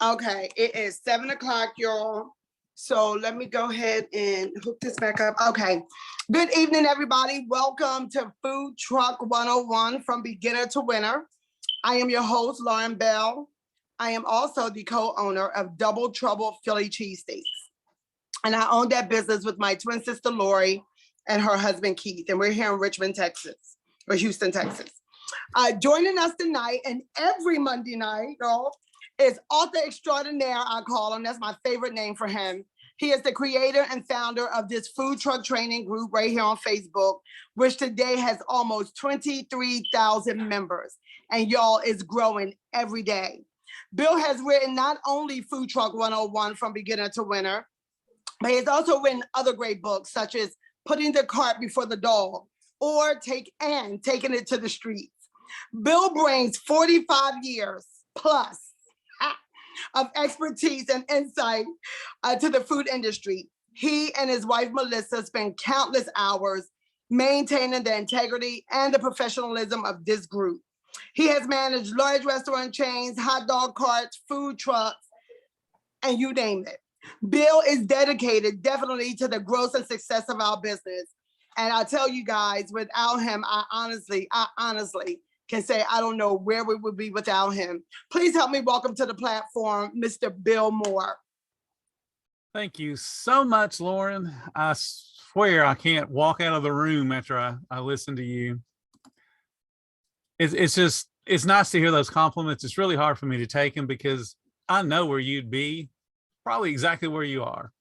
Okay, it is 7 o'clock, y'all. So let me go ahead and hook this back up. Okay. Good evening, everybody. Welcome to Food Truck 101 from Beginner to Winner. I am your host, Lauren Bell. I am also the co-owner of Double Trouble Philly Cheesesteaks. And I own that business with my twin sister, Lori, and her husband, Keith. And we're here in Richmond, Texas, or Houston, Texas. Joining us tonight and every Monday night, y'all, is author extraordinaire, I call him. That's my favorite name for him. He is the creator and founder of this food truck training group right here on Facebook, which today has almost 23,000 members. And y'all, is growing every day. Bill has written not only Food Truck 101 from Beginner to Winner, but he's also written other great books such as Putting the Cart Before the Dog or Taking It to the Streets. Bill brings 45 years plus of expertise and insight to the food industry. He and his wife, Melissa, spend countless hours maintaining the integrity and the professionalism of this group. He has managed large restaurant chains, hot dog carts, food trucks, and you name it. Bill is dedicated definitely to the growth and success of our business. And I tell you guys, without him, I honestly can say I don't know where we would be without him. Please help me welcome to the platform, Mr. Bill Moore. Thank you so much, Lauren. I swear I can't walk out of the room after I listen to you. It's nice to hear those compliments. It's really hard for me to take them because I know where you'd be, probably exactly where you are,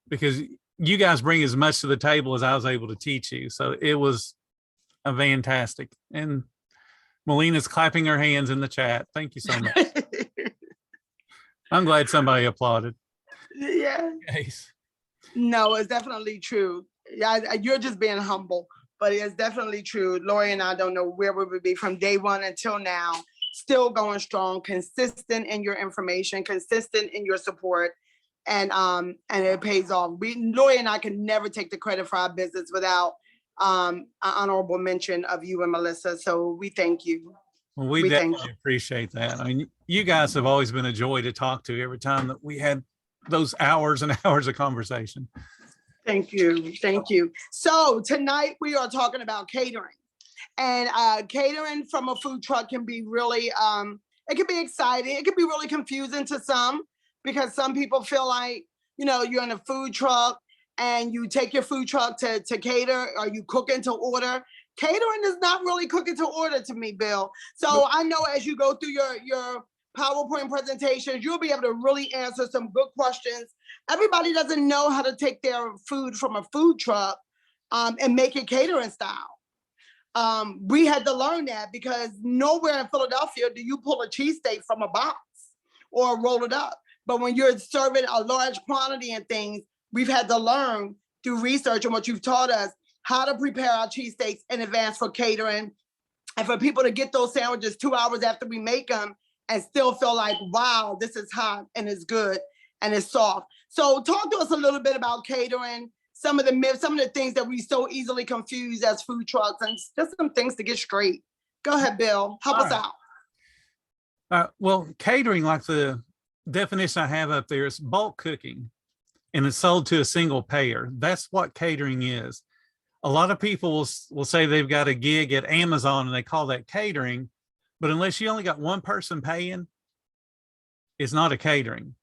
because you guys bring as much to the table as I was able to teach you. So it was a fantastic. And Melina's clapping her hands in the chat. Thank you so much. I'm glad somebody applauded. Yeah. Yes. No, it's definitely true. Yeah, you're just being humble, but it's definitely true. Lori and I don't know where we would be from day one until now. Still going strong, consistent in your information, consistent in your support, and it pays off. Lori and I can never take the credit for our business without an honorable mention of you and Melissa. So we thank you. Well, we definitely appreciate that. I mean, you guys have always been a joy to talk to every time that we had those hours and hours of conversation. Thank you. Thank you. So tonight we are talking about catering. And catering from a food truck can be really, it can be exciting. It can be really confusing to some because some people feel like, you know, you're in a food truck and you take your food truck to cater, or you cooking to order. Catering is not really cooking to order to me, Bill. So I know as you go through your PowerPoint presentations, you'll be able to really answer some good questions. Everybody doesn't know how to take their food from a food truck and make it catering style. We had to learn that because nowhere in Philadelphia do you pull a cheesesteak from a box or roll it up. But when you're serving a large quantity and things, we've had to learn through research and what you've taught us how to prepare our cheesesteaks in advance for catering and for people to get those sandwiches 2 hours after we make them and still feel like, wow, this is hot and it's good and it's soft. So talk to us a little bit about catering, some of the myths, some of the things that we so easily confuse as food trucks, and just some things to get straight. Go ahead, Bill. Help us out. Well, catering, like the definition I have up there, is bulk cooking, and it's sold to a single payer. That's what catering is. A lot of people will say they've got a gig at Amazon and they call that catering, but unless you only got one person paying, it's not a catering.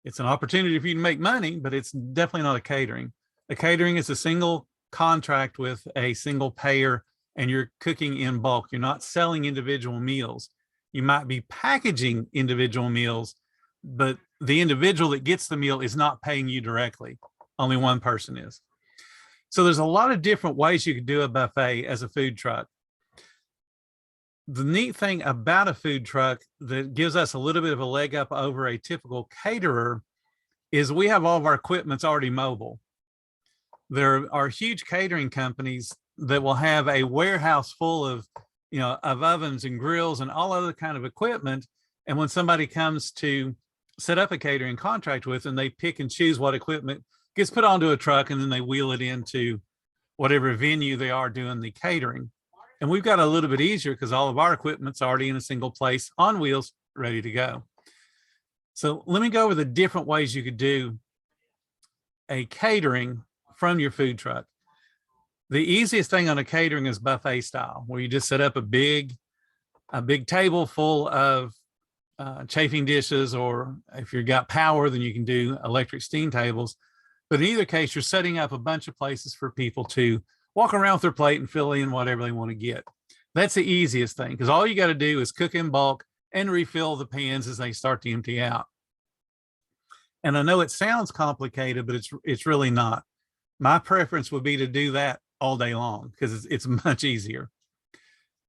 It's an opportunity for you to make money, but it's definitely not a catering. A catering is a single contract with a single payer, and you're cooking in bulk. You're not selling individual meals. You might be packaging individual meals, but the individual that gets the meal is not paying you directly. Only one person is. So there's a lot of different ways you could do a buffet as a food truck. The neat thing about a food truck that gives us a little bit of a leg up over a typical caterer is we have all of our equipment's already mobile. There are huge catering companies that will have a warehouse full of, of ovens and grills and all other kind of equipment. And when somebody comes to set up a catering contract with them, they pick and choose what equipment gets put onto a truck, and then they wheel it into whatever venue they are doing the catering. And we've got a little bit easier because all of our equipment's already in a single place on wheels, ready to go. So let me go over the different ways you could do a catering from your food truck. The easiest thing on a catering is buffet style, where you just set up a big table full of chafing dishes, or if you've got power, then you can do electric steam tables. But in either case, you're setting up a bunch of places for people to walk around with their plate and fill in whatever they want to get. That's the easiest thing, because all you got to do is cook in bulk and refill the pans as they start to empty out. And I know it sounds complicated, but it's really not. My preference would be to do that all day long, because it's much easier.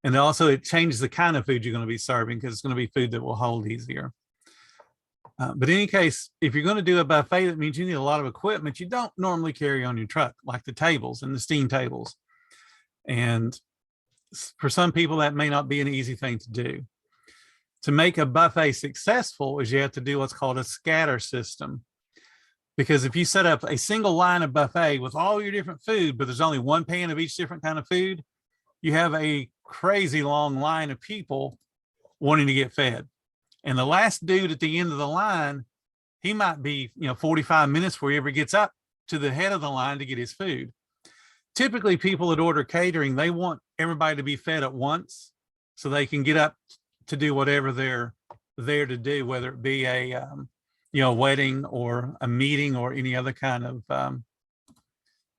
And also it changes the kind of food you're going to be serving, because it's going to be food that will hold easier. But in any case, if you're going to do a buffet, that means you need a lot of equipment you don't normally carry on your truck, like the tables and the steam tables. And for some people, that may not be an easy thing to do. To make a buffet successful is you have to do what's called a scatter system. Because if you set up a single line of buffet with all your different food, but there's only one pan of each different kind of food, you have a crazy long line of people wanting to get fed. And the last dude at the end of the line, he might be, 45 minutes before he ever gets up to the head of the line to get his food. Typically, people that order catering, they want everybody to be fed at once so they can get up to do whatever they're there to do, whether it be a wedding or a meeting or any other kind of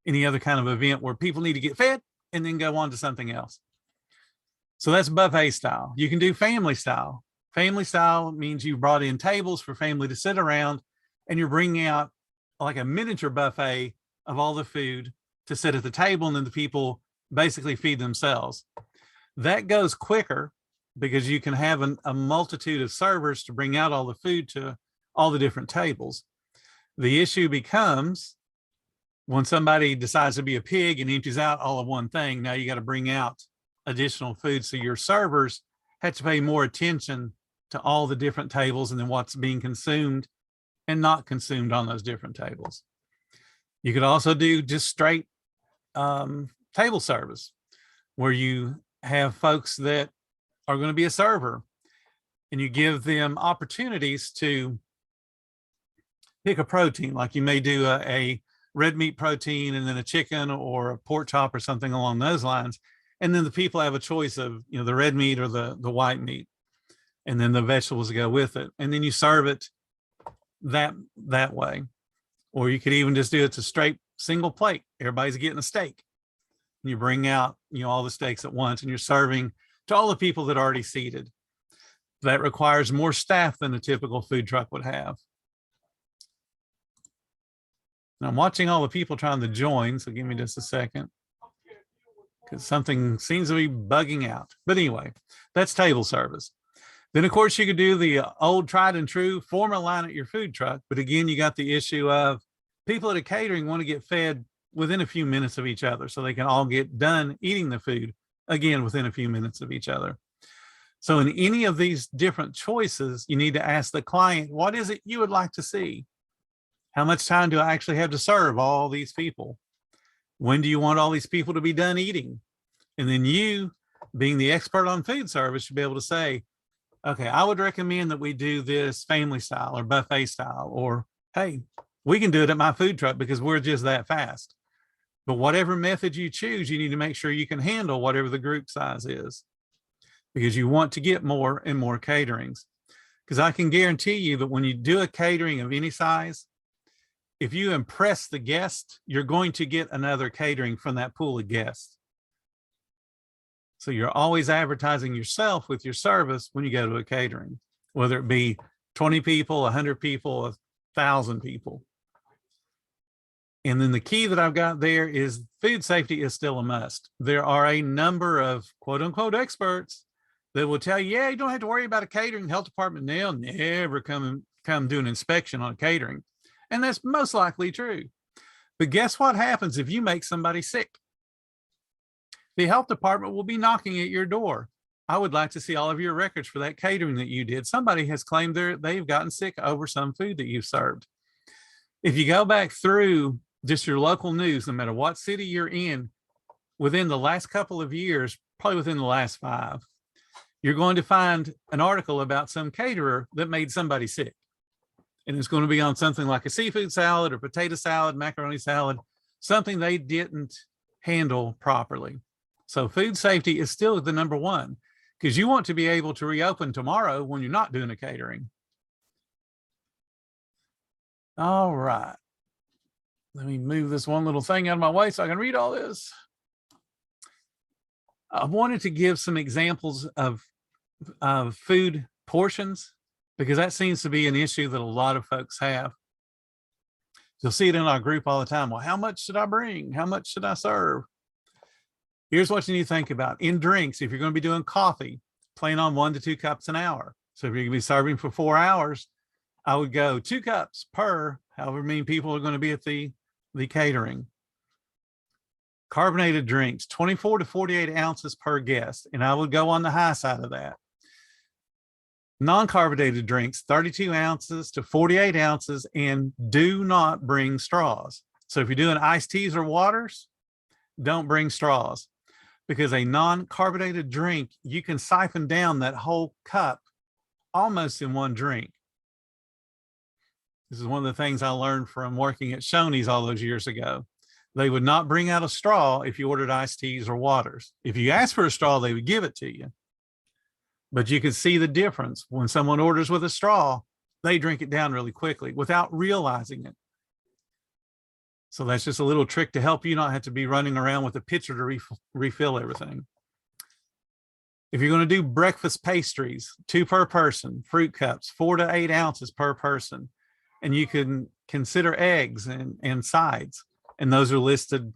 event where people need to get fed and then go on to something else. So that's buffet style. You can do family style. Family style means you brought in tables for family to sit around, and you're bringing out like a miniature buffet of all the food to sit at the table, and then the people basically feed themselves. That goes quicker because you can have a multitude of servers to bring out all the food to all the different tables. The issue becomes when somebody decides to be a pig and empties out all of one thing. Now you got to bring out additional food. So your servers have to pay more attention to all the different tables and then what's being consumed and not consumed on those different tables. You could also do just straight table service, where you have folks that are going to be a server and you give them opportunities to pick a protein. Like you may do a red meat protein and then a chicken or a pork chop or something along those lines. And then the people have a choice of, the red meat or the white meat, and then the vegetables go with it. And then you serve it that way. Or you could even just do it a straight single plate. Everybody's getting a steak. And you bring out, all the steaks at once, and you're serving to all the people that are already seated. That requires more staff than a typical food truck would have. Now I'm watching all the people trying to join, so give me just a second, because something seems to be bugging out. But anyway, that's table service. Then, of course, you could do the old tried and true, form a line at your food truck. But again, you got the issue of people at a catering want to get fed within a few minutes of each other so they can all get done eating the food, again, within a few minutes of each other. So in any of these different choices, you need to ask the client, what is it you would like to see? How much time do I actually have to serve all these people? When do you want all these people to be done eating? And then you, being the expert on food service, should be able to say, okay, I would recommend that we do this family style or buffet style, or, hey, we can do it at my food truck because we're just that fast. But whatever method you choose, you need to make sure you can handle whatever the group size is, because you want to get more and more caterings. Because I can guarantee you that when you do a catering of any size, if you impress the guest, you're going to get another catering from that pool of guests. So you're always advertising yourself with your service when you go to a catering, whether it be 20 people, 100 people, 1,000 people. And then the key that I've got there is food safety is still a must. There are a number of quote unquote experts that will tell you, yeah, you don't have to worry about a catering. Health department, they'll never come do an inspection on a catering. And that's most likely true. But guess what happens if you make somebody sick? The health department will be knocking at your door. I would like to see all of your records for that catering that you did. Somebody has claimed they've gotten sick over some food that you've served. If you go back through just your local news, no matter what city you're in, within the last couple of years, probably within the last 5, you're going to find an article about some caterer that made somebody sick. and it's going to be on something like a seafood salad or potato salad, macaroni salad, something they didn't handle properly. So food safety is still the number one, because you want to be able to reopen tomorrow when you're not doing a catering. All right. Let me move this one little thing out of my way so I can read all this. I wanted to give some examples of food portions, because that seems to be an issue that a lot of folks have. You'll see it in our group all the time. Well, how much should I bring? How much should I serve? Here's what you need to think about. In drinks, if you're going to be doing coffee, plan on 1 to 2 cups an hour. So if you're going to be serving for 4 hours, I would go 2 cups per however many people are going to be at the catering. Carbonated drinks, 24 to 48 ounces per guest, and I would go on the high side of that. Non-carbonated drinks, 32 ounces to 48 ounces, and do not bring straws. So if you're doing iced teas or waters, don't bring straws, because a non-carbonated drink, you can siphon down that whole cup almost in one drink. This is one of the things I learned from working at Shoney's all those years ago. They would not bring out a straw if you ordered iced teas or waters. If you asked for a straw, they would give it to you. But you can see the difference. When someone orders with a straw, they drink it down really quickly without realizing it. So that's just a little trick to help you not have to be running around with a pitcher to refill everything. If you're going to do breakfast pastries, 2 per person, fruit cups, 4 to 8 ounces per person. And you can consider eggs and sides. And those are listed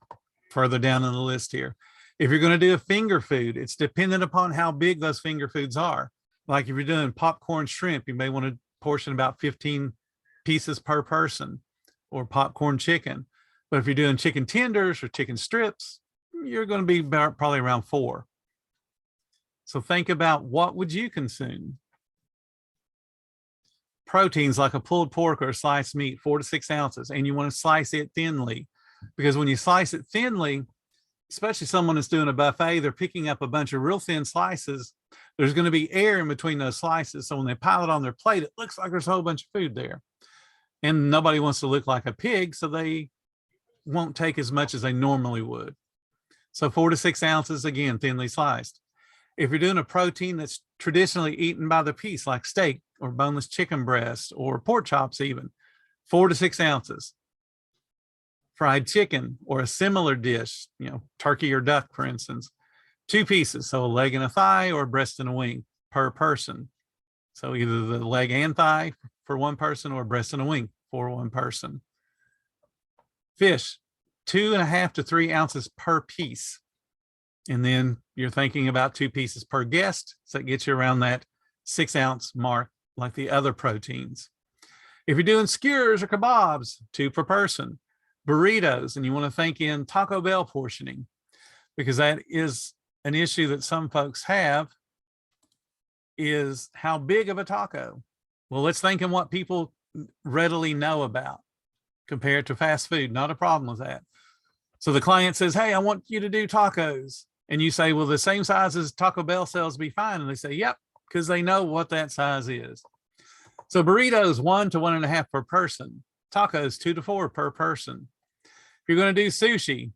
further down in the list here. If you're going to do a finger food, it's dependent upon how big those finger foods are. Like if you're doing popcorn shrimp, you may want to portion about 15 pieces per person, or popcorn chicken. But if you're doing chicken tenders or chicken strips, you're going to be probably around 4. So think about, what would you consume? Proteins like a pulled pork or a sliced meat, 4 to 6 ounces, and you want to slice it thinly, because when you slice it thinly, especially someone that's doing a buffet, they're picking up a bunch of real thin slices. There's going to be air in between those slices. So when they pile it on their plate, it looks like there's a whole bunch of food there. And nobody wants to look like a pig, so they won't take as much as they normally would. So 4 to 6 ounces, again, thinly sliced. If you're doing a protein that's traditionally eaten by the piece, like steak or boneless chicken breast or pork chops even, 4 to 6 ounces. Fried chicken or a similar dish, turkey or duck, for instance, 2 pieces. So a leg and a thigh, or a breast and a wing per person. So either the leg and thigh for one person, or breast and a wing for one person. Fish, 2.5 to 3 ounces per piece. And then you're thinking about 2 pieces per guest. So it gets you around that 6 ounce mark, like the other proteins. If you're doing skewers or kebabs, 2 per person. Burritos, and you want to think in Taco Bell portioning, because that is an issue that some folks have, is how big of a taco? Well, let's think in what people readily know about compared to fast food. Not a problem with that. So the client says, hey, I want you to do tacos. And you say, well, the same size as Taco Bell sells be fine. And they say, yep, because they know what that size is. So burritos, 1 to 1.5 per person. Tacos, 2 to 4 per person. If you're going to do sushi,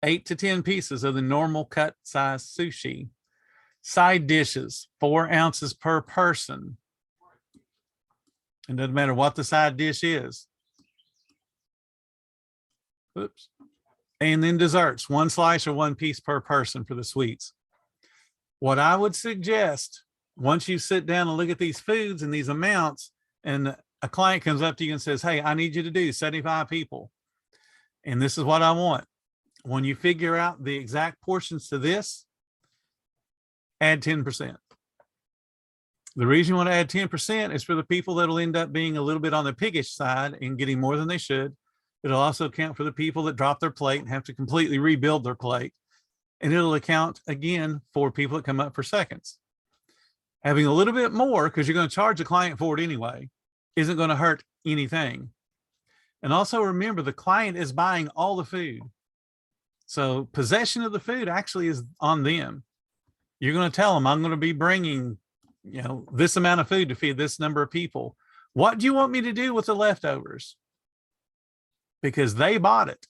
8 to 10 pieces of the normal cut size sushi. Side dishes, 4 ounces per person. It doesn't matter what the side dish is. Oops. And then desserts, 1 slice or 1 piece per person for the sweets. What I would suggest, once you sit down and look at these foods and these amounts, and a client comes up to you and says, hey, I need you to do 75 people. And this is what I want. When you figure out the exact portions to this, add 10%. The reason you want to add 10% is for the people that'll end up being a little bit on the piggish side and getting more than they should. It'll also account for the people that drop their plate and have to completely rebuild their plate. And it'll account again for people that come up for seconds. Having a little bit more, because you're going to charge the client for it anyway, isn't going to hurt anything. And also remember, the client is buying all the food. So possession of the food actually is on them. You're going to tell them, I'm going to be bringing, this amount of food to feed this number of people. What do you want me to do with the leftovers? Because they bought it.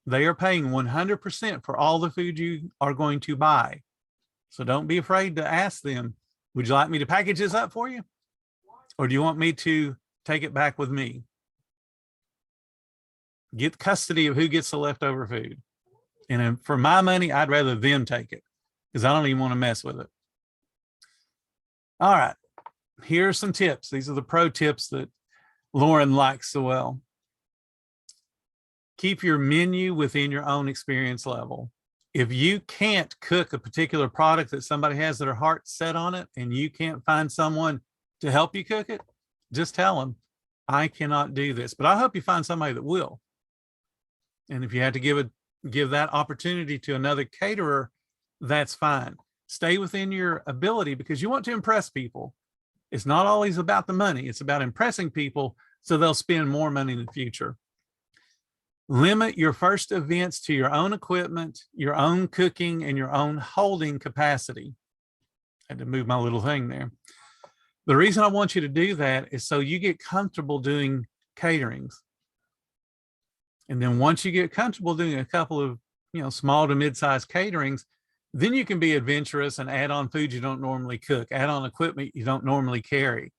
They are paying 100% for all the food you are going to buy. So don't be afraid to ask them, would you like me to package this up for you? Or do you want me to take it back with me? Get custody of who gets the leftover food. And for my money, I'd rather them take it because I don't even want to mess with it. All right, here are some tips. These are the pro tips that Lauren likes so well. Keep your menu within your own experience level. If you can't cook a particular product that somebody has their heart set on it and you can't find someone to help you cook it, just tell them, I cannot do this, but I hope you find somebody that will. And if you have to give that opportunity to another caterer, that's fine. Stay within your ability because you want to impress people. It's not always about the money. It's about impressing people so they'll spend more money in the future. Limit your first events to your own equipment, your own cooking, and your own holding capacity. I had to move my little thing there. The reason I want you to do that is so you get comfortable doing caterings. And then once you get comfortable doing a couple of, small to mid-sized caterings, then you can be adventurous and add on food you don't normally cook, add on equipment you don't normally carry.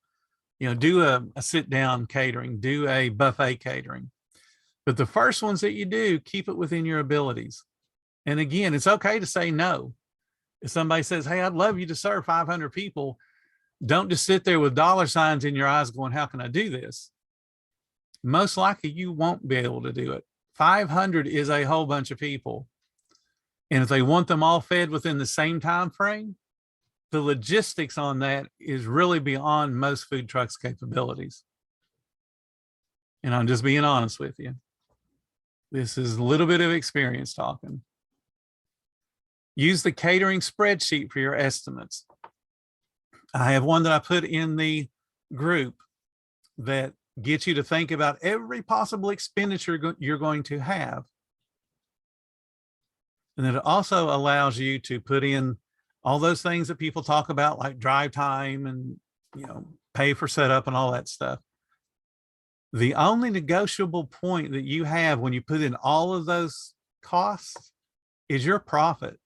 Do a sit-down catering, do a buffet catering. But the first ones that you do, keep it within your abilities. And again, it's okay to say no. If somebody says, hey, I'd love you to serve 500 people, don't just sit there with dollar signs in your eyes going, how can I do this? Most likely you won't be able to do it. 500 is a whole bunch of people. And if they want them all fed within the same time frame, the logistics on that is really beyond most food trucks' capabilities. And I'm just being honest with you. This is a little bit of experience talking. Use the catering spreadsheet for your estimates. I have one that I put in the group that gets you to think about every possible expenditure you're going to have. And then it also allows you to put in all those things that people talk about, like drive time and, pay for setup and all that stuff. The only negotiable point that you have when you put in all of those costs is your profit.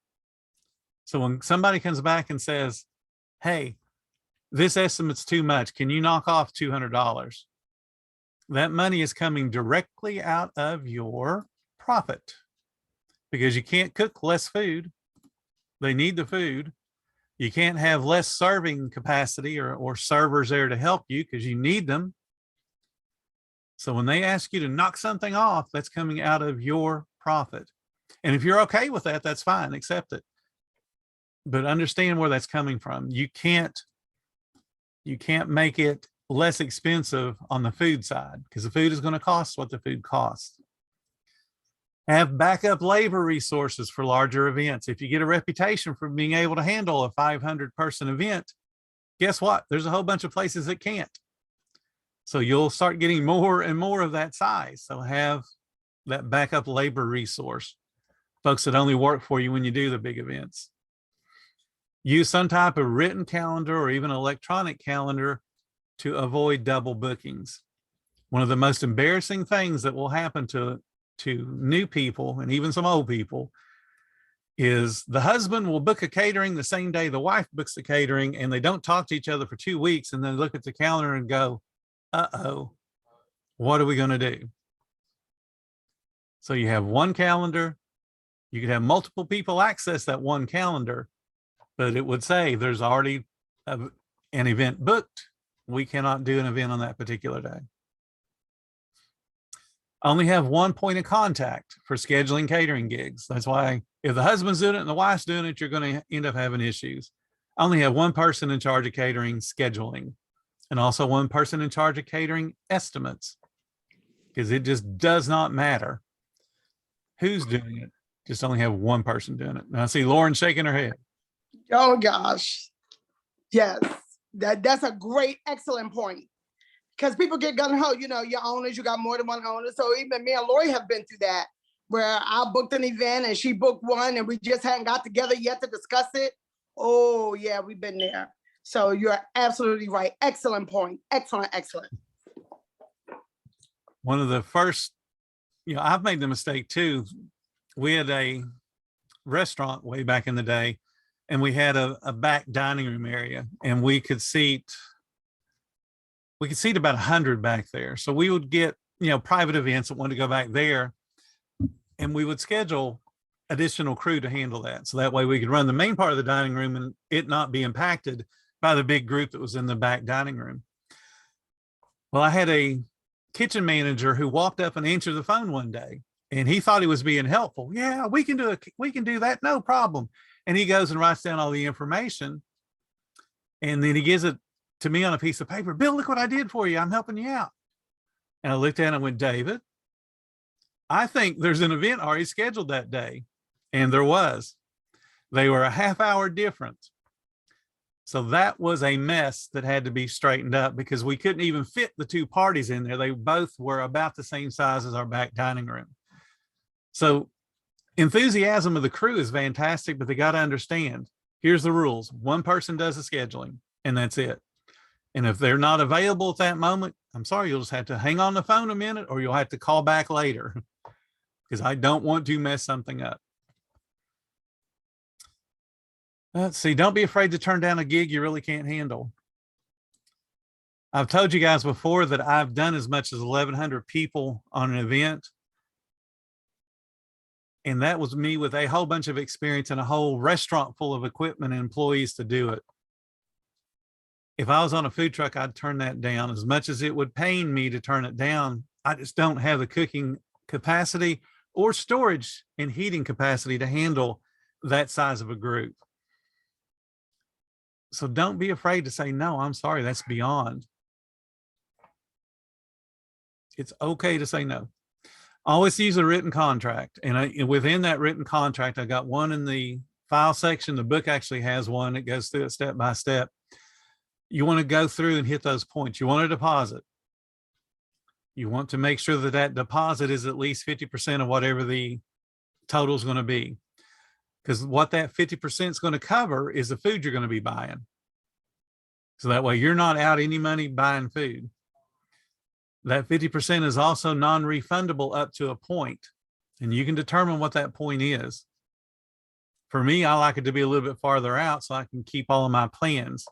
So when somebody comes back and says, hey, this estimate's too much, can you knock off $200? That money is coming directly out of your profit because you can't cook less food. They need the food. You can't have less serving capacity or servers there to help you because you need them. So when they ask you to knock something off, that's coming out of your profit. And if you're okay with that, that's fine, accept it. But understand where that's coming from. You can't make it less expensive on the food side because the food is going to cost what the food costs. Have backup labor resources for larger events. If you get a reputation for being able to handle a 500-person event, guess what? There's a whole bunch of places that can't. So you'll start getting more and more of that size. So have that backup labor resource, folks that only work for you when you do the big events. Use some type of written calendar or even electronic calendar to avoid double bookings. One of the most embarrassing things that will happen to new people and even some old people is the husband will book a catering the same day the wife books the catering, and they don't talk to each other for 2 weeks, and then look at the calendar and go, uh-oh, what are we going to do? So you have one calendar. You could have multiple people access that one calendar, but it would say there's already an event booked. We cannot do an event on that particular day. Only have one point of contact for scheduling catering gigs. That's why if the husband's doing it and the wife's doing it, you're going to end up having issues. Only have one person in charge of catering scheduling, and also one person in charge of catering estimates, because it just does not matter who's doing it. Just only have one person doing it. And I see Lauren shaking her head. Oh gosh. Yes. That's a great, excellent point. Because people get gung-ho, your owners, you got more than one owner. So even me and Lori have been through that, where I booked an event and she booked one and we just hadn't got together yet to discuss it. Oh yeah, we've been there. So you're absolutely right. Excellent point. Excellent, excellent. one of the first, I've made the mistake too. We had a restaurant way back in the day, and we had a back dining room area, and we could seat about 100 back there. So we would get, private events that wanted to go back there, and we would schedule additional crew to handle that. So that way we could run the main part of the dining room and it not be impacted by the big group that was in the back dining room. Well, I had a kitchen manager who walked up and answered the phone one day, and he thought he was being helpful. Yeah, we can do that. No problem. And he goes and writes down all the information. And then he gives it to me on a piece of paper. Bill, look what I did for you. I'm helping you out. And I looked at it and went, David, I think there's an event already scheduled that day. And there was. They were a half hour different. So that was a mess that had to be straightened up because we couldn't even fit the two parties in there. They both were about the same size as our back dining room. So enthusiasm of the crew is fantastic, but they got to understand, here's the rules. One person does the scheduling and that's it. And if they're not available at that moment, I'm sorry, you'll just have to hang on the phone a minute or you'll have to call back later because I don't want to mess something up. Let's see, don't be afraid to turn down a gig you really can't handle. I've told you guys before that I've done as much as 1,100 people on an event. And that was me with a whole bunch of experience and a whole restaurant full of equipment and employees to do it. If I was on a food truck, I'd turn that down. As much as it would pain me to turn it down, I just don't have the cooking capacity or storage and heating capacity to handle that size of a group. So don't be afraid to say, no, I'm sorry, that's beyond. It's okay to say no. Always use a written contract. And within that written contract, I got one in the file section. The book actually has one. It goes through it step by step. You want to go through and hit those points. You want a deposit. You want to make sure that that deposit is at least 50% of whatever the total is going to be. Because what that 50% is going to cover is the food you're going to be buying. So that way you're not out any money buying food. That 50% is also non-refundable up to a point, and you can determine what that point is. For me, I like it to be a little bit farther out so I can keep all of my plans.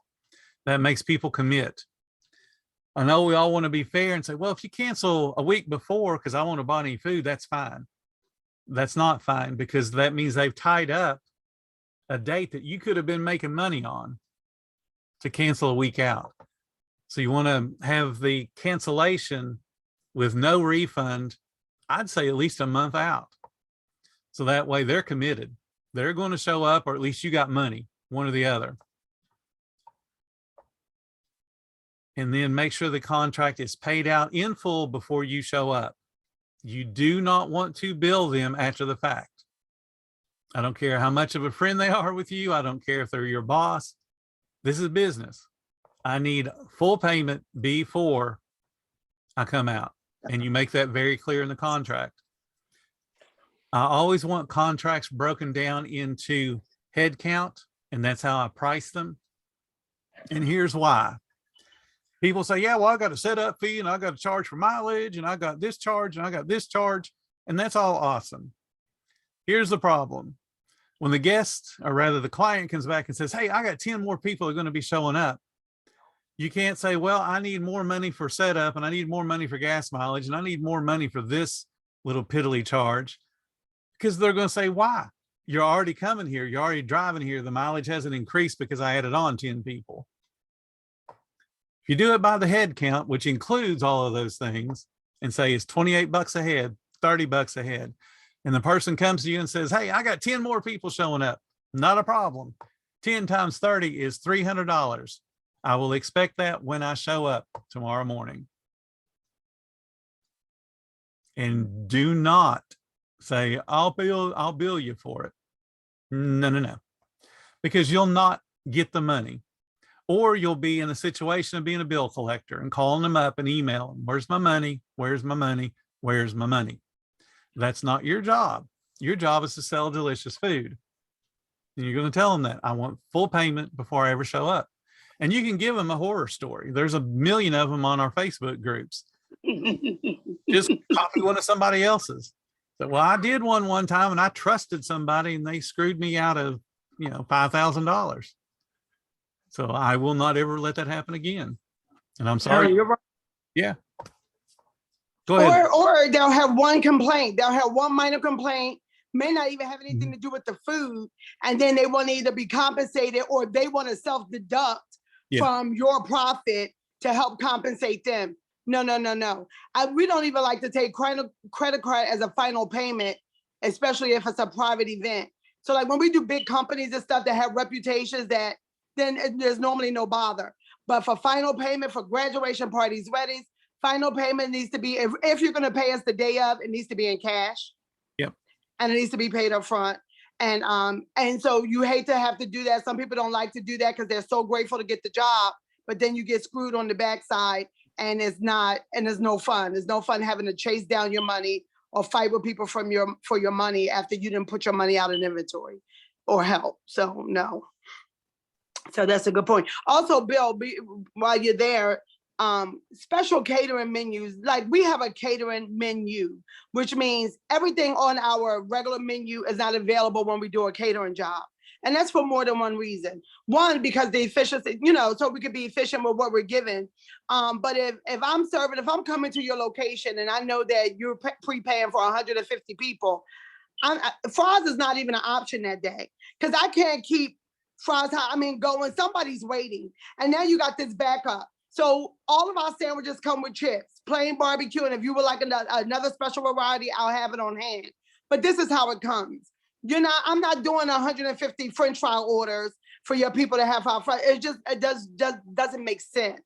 That makes people commit. I know we all want to be fair and say, well, if you cancel a week before because I want to buy any food, that's fine. That's not fine because that means they've tied up a date that you could have been making money on to cancel a week out. So you want to have the cancellation with no refund, I'd say at least a month out. So that way they're committed. They're going to show up, or at least you got money, one or the other. And then make sure the contract is paid out in full before you show up. You do not want to bill them after the fact. I don't care how much of a friend they are with you. I don't care if they're your boss. This is business. I need full payment before I come out. And you make that very clear in the contract. I always want contracts broken down into head count, and that's how I price them. And here's why. People say, yeah, well, I got a setup fee and I got to charge for mileage and I got this charge and I got this charge. And that's all awesome. Here's the problem. When the guest, or rather the client, comes back and says, hey, I got 10 more people that are going to be showing up. You can't say, well, I need more money for setup and I need more money for gas mileage and I need more money for this little piddly charge, because they're going to say, why? You're already coming here. You're already driving here. The mileage hasn't increased because I added on 10 people. If you do it by the head count, which includes all of those things, and say it's 28 bucks a head, 30 bucks a head, and the person comes to you and says, hey, I got 10 more people showing up. Not a problem. 10 times 30 is $300. I will expect that when I show up tomorrow morning. And do not say, I'll bill you for it. No. Because you'll not get the money. Or you'll be in a situation of being a bill collector and calling them up and emailing, where's my money? Where's my money? Where's my money? That's not your job. Your job is to sell delicious food. And you're going to tell them that I want full payment before I ever show up. And you can give them a horror story. There's a million of them on our Facebook groups. just copy one of somebody else's. So, well, I did one time and I trusted somebody and they screwed me out of, $5,000. So I will not ever let that happen again. And I'm sorry. No, you're right. Yeah. Go ahead. Or they'll have one complaint. They'll have one minor complaint, may not even have anything to do with the food. And then they want to either be compensated or they want to self-deduct from your profit to help compensate them. No. We don't even like to take credit card as a final payment, especially if it's a private event. So like when we do big companies and stuff that have reputations, that then there's normally no bother. But for final payment for graduation parties, weddings, final payment needs to be, if you're going to pay us the day of, it needs to be in cash. Yep. And it needs to be paid up front. And so you hate to have to do that. Some people don't like to do that because they're so grateful to get the job, but then you get screwed on the backside and there's no fun. There's no fun having to chase down your money or fight with people for your money after you didn't put your money out in inventory or help. So no. So that's a good point. Also, Bill, while you're there, special catering menus, like we have a catering menu, which means everything on our regular menu is not available when we do a catering job. And that's for more than one reason. One, because the efficiency, so we could be efficient with what we're given. But if I'm coming to your location and I know that you're prepaying for 150 people, fries is not even an option that day because I can't keep fries going. Somebody's waiting, and now you got this backup. So all of our sandwiches come with chips, plain barbecue, and if you would like another special variety, I'll have it on hand. But this is how it comes. I'm not doing 150 French fry orders for your people to have our fries. It doesn't make sense.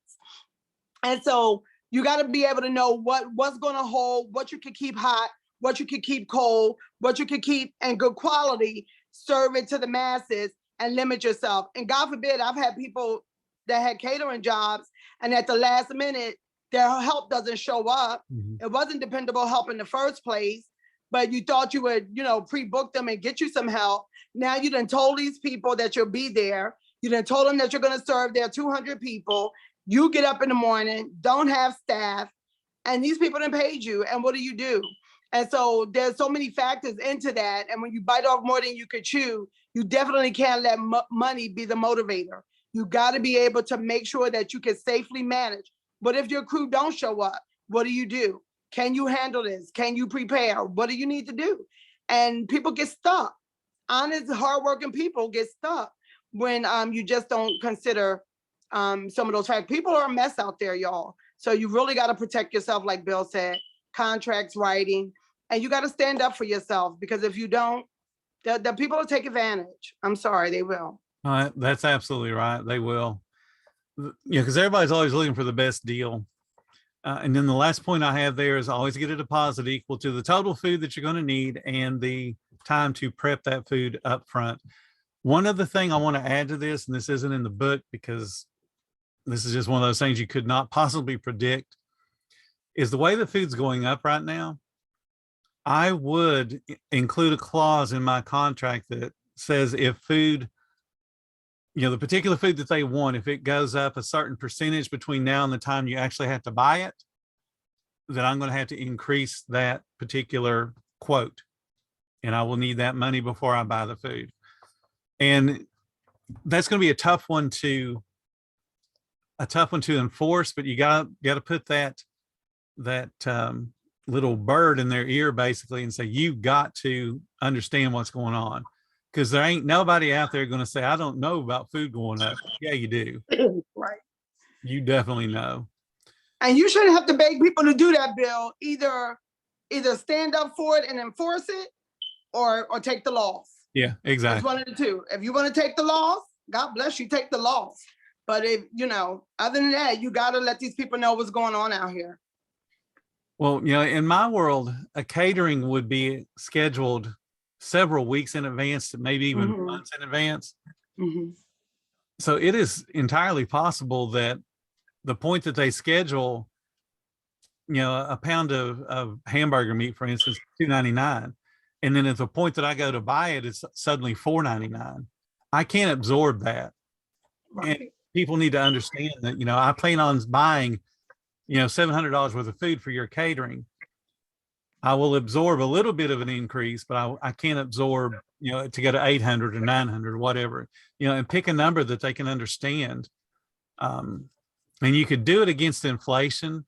And so you got to be able to know what's going to hold, what you can keep hot, what you can keep cold, what you can keep in good quality, serve it to the masses, and limit yourself. And God forbid, I've had people that had catering jobs, and at the last minute, their help doesn't show up. It wasn't dependable help in the first place, but you thought you would, pre-book them and get you some help. Now you done told these people that you'll be there. You done told them that you're going to serve their 200 people. You get up in the morning, don't have staff, and these people done paid you. And what do? And so there's so many factors into that. And when you bite off more than you could chew, you definitely can't let money be the motivator. You got to be able to make sure that you can safely manage. But if your crew don't show up, what do? Can you handle this? Can you prepare? What do you need to do? And people get stuck. Honest, hardworking people get stuck when you just don't consider some of those facts. People are a mess out there, y'all. So you really got to protect yourself, like Bill said, contracts, writing, and you got to stand up for yourself, because if you don't, the people will take advantage. I'm sorry, they will. That's absolutely right. They will. Because everybody's always looking for the best deal. And then the last point I have there is always get a deposit equal to the total food that you're going to need and the time to prep that food up front. One other thing I want to add to this, and this isn't in the book because this is just one of those things you could not possibly predict, is the way the food's going up right now. I would include a clause in my contract that says if food, the particular food that they want, if it goes up a certain percentage between now and the time you actually have to buy it, then I'm going to have to increase that particular quote. And I will need that money before I buy the food. And that's going to be a tough one to enforce, but you got to put that little bird in their ear basically and say, you've got to understand what's going on. Because there ain't nobody out there going to say, I don't know about food going up. Yeah, you do. Right. You definitely know. And you shouldn't have to beg people to do that, Bill. Either stand up for it and enforce it or take the loss. Yeah, exactly. It's one of the two. If you want to take the loss, God bless you, take the loss. But if, other than that, you got to let these people know what's going on out here. Well, in my world, a catering would be scheduled several weeks in advance, maybe even months in advance. So it is entirely possible that the point that they schedule, a pound of hamburger meat, for instance, $2.99. And then at the point that I go to buy it, it's suddenly $4.99. I can't absorb that. Right. And people need to understand that, I plan on buying, $700 worth of food for your catering. I will absorb a little bit of an increase, but I can't absorb, to go to 800 or 900 or whatever, and pick a number that they can understand. And you could do it against inflation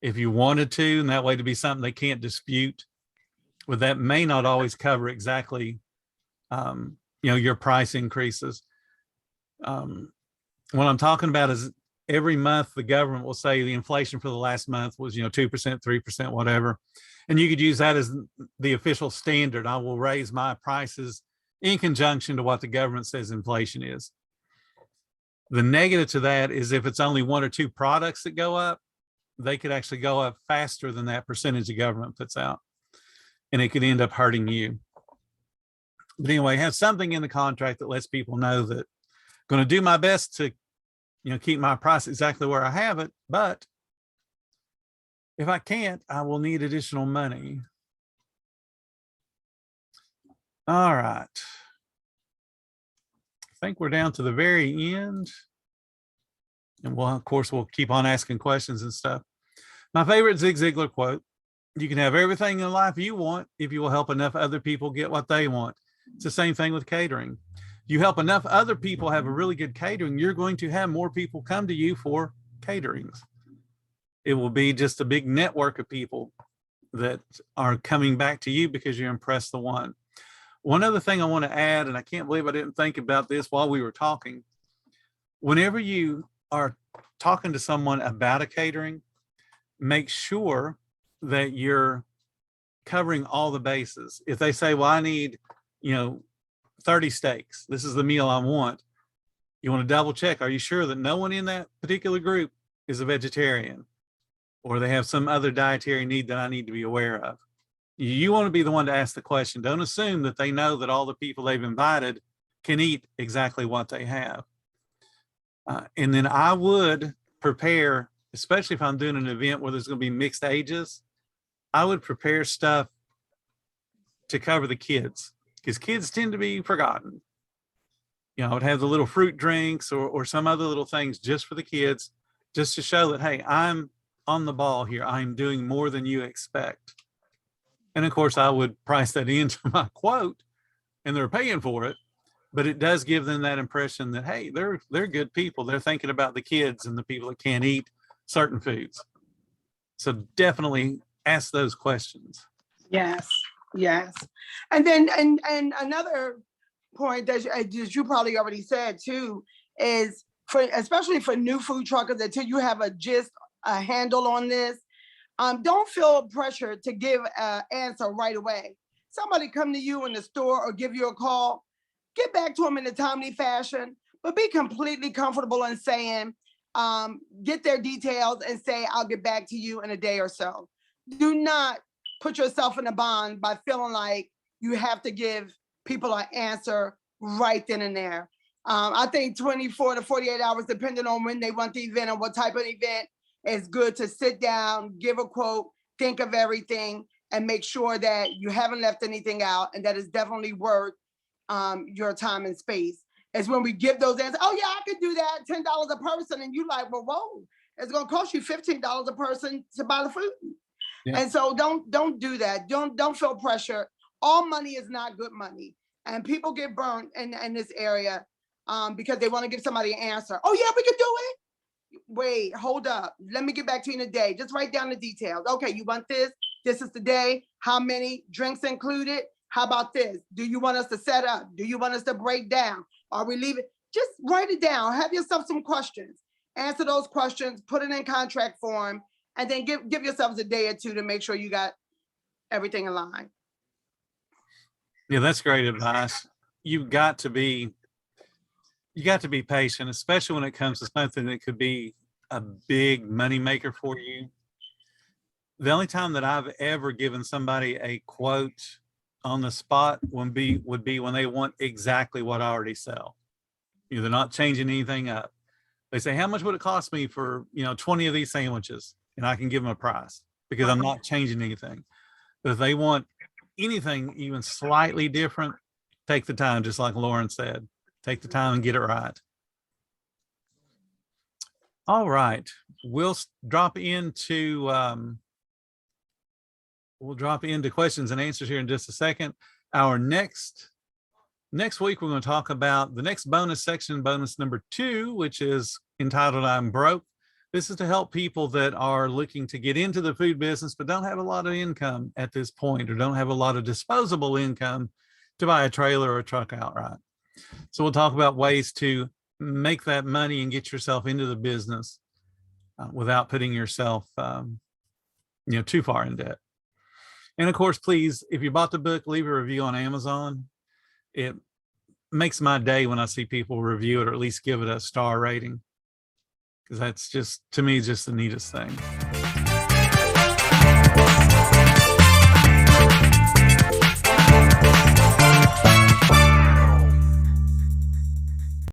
if you wanted to, and that way to be something they can't dispute. But that may not always cover exactly, your price increases. What I'm talking about is every month the government will say the inflation for the last month was 2%, 3%, whatever, and you could use that as the official standard. I will raise my prices in conjunction to what the government says inflation is. The negative to that is if it's only one or two products that go up, they could actually go up faster than that percentage the government puts out, and it could end up hurting you. But anyway, have something in the contract that lets people know that I'm going to do my best to keep my price exactly where I have it, but if I can't, I will need additional money. All right. I think we're down to the very end. And of course, we'll keep on asking questions and stuff. My favorite Zig Ziglar quote: "You can have everything in life you want if you will help enough other people get what they want." It's the same thing with catering. You help enough other people have a really good catering, you're going to have more people come to you for caterings. It will be just a big network of people that are coming back to you because you impressed the one. One other thing I want to add, and I can't believe I didn't think about this while we were talking. Whenever you are talking to someone about a catering, make sure that you're covering all the bases. If they say, well, I need, 30 steaks, this is the meal I want, you want to double check. Are you sure that no one in that particular group is a vegetarian, or they have some other dietary need that I need to be aware of? You want to be the one to ask the question. Don't assume that they know that all the people they've invited can eat exactly what they have. And then I would prepare, especially if I'm doing an event where there's going to be mixed ages, I would prepare stuff to cover the kids, because kids tend to be forgotten. I would have the little fruit drinks or some other little things just for the kids, just to show that, hey, I'm on the ball here. I'm doing more than you expect. And of course, I would price that into my quote, and they're paying for it. But it does give them that impression that, hey, they're good people. They're thinking about the kids and the people that can't eat certain foods. So definitely ask those questions. Yes, yes. And then, and another point that you probably already said too, is especially for new food truckers, until you have a handle on this, don't feel pressure to give an answer right away. Somebody come to you in the store or give you a call, get back to them in a timely fashion, but be completely comfortable in saying, get their details and say, I'll get back to you in a day or so. Do not put yourself in a bond by feeling like you have to give people an answer right then and there. I think 24 to 48 hours, depending on when they want the event and what type of event, is good to sit down, give a quote, think of everything, and make sure that you haven't left anything out, and that is definitely worth your time and space. Is when we give those answers. Oh yeah, I could do that, $10 a person, and you like, well, whoa, it's gonna cost you $15 a person to buy the food. Yeah. And so don't do that. Don't feel pressure. All money is not good money, and people get burnt in this area because they want to give somebody an answer. Oh yeah, we can do it. Wait, hold up. Let me get back to you in a day. Just write down the details. Okay, you want this? This is the day. How many drinks included? How about this? Do you want us to set up? Do you want us to break down? Are we leaving? Just write it down. Have yourself some questions. Answer those questions, put it in contract form, and then give yourselves a day or two to make sure you got everything in line. Yeah, that's great advice. You've got to be patient, especially when it comes to something that could be a big money maker for you. The only time that I've ever given somebody a quote on the spot would be when they want exactly what I already sell. They're not changing anything up. They say, how much would it cost me for 20 of these sandwiches? And I can give them a price because I'm not changing anything. But if they want anything even slightly different, take the time, just like Lauren said. Take the time and get it right. All right, we'll drop into we'll drop into questions and answers here in just a second. Our next week, we're going to talk about the next bonus section, bonus number 2, which is entitled I'm Broke. This is to help people that are looking to get into the food business, but don't have a lot of income at this point, or don't have a lot of disposable income to buy a trailer or a truck outright. So we'll talk about ways to make that money and get yourself into the business without putting yourself, too far in debt. And of course, please, if you bought the book, leave a review on Amazon. It makes my day when I see people review it, or at least give it a star rating, because that's just, to me, just the neatest thing.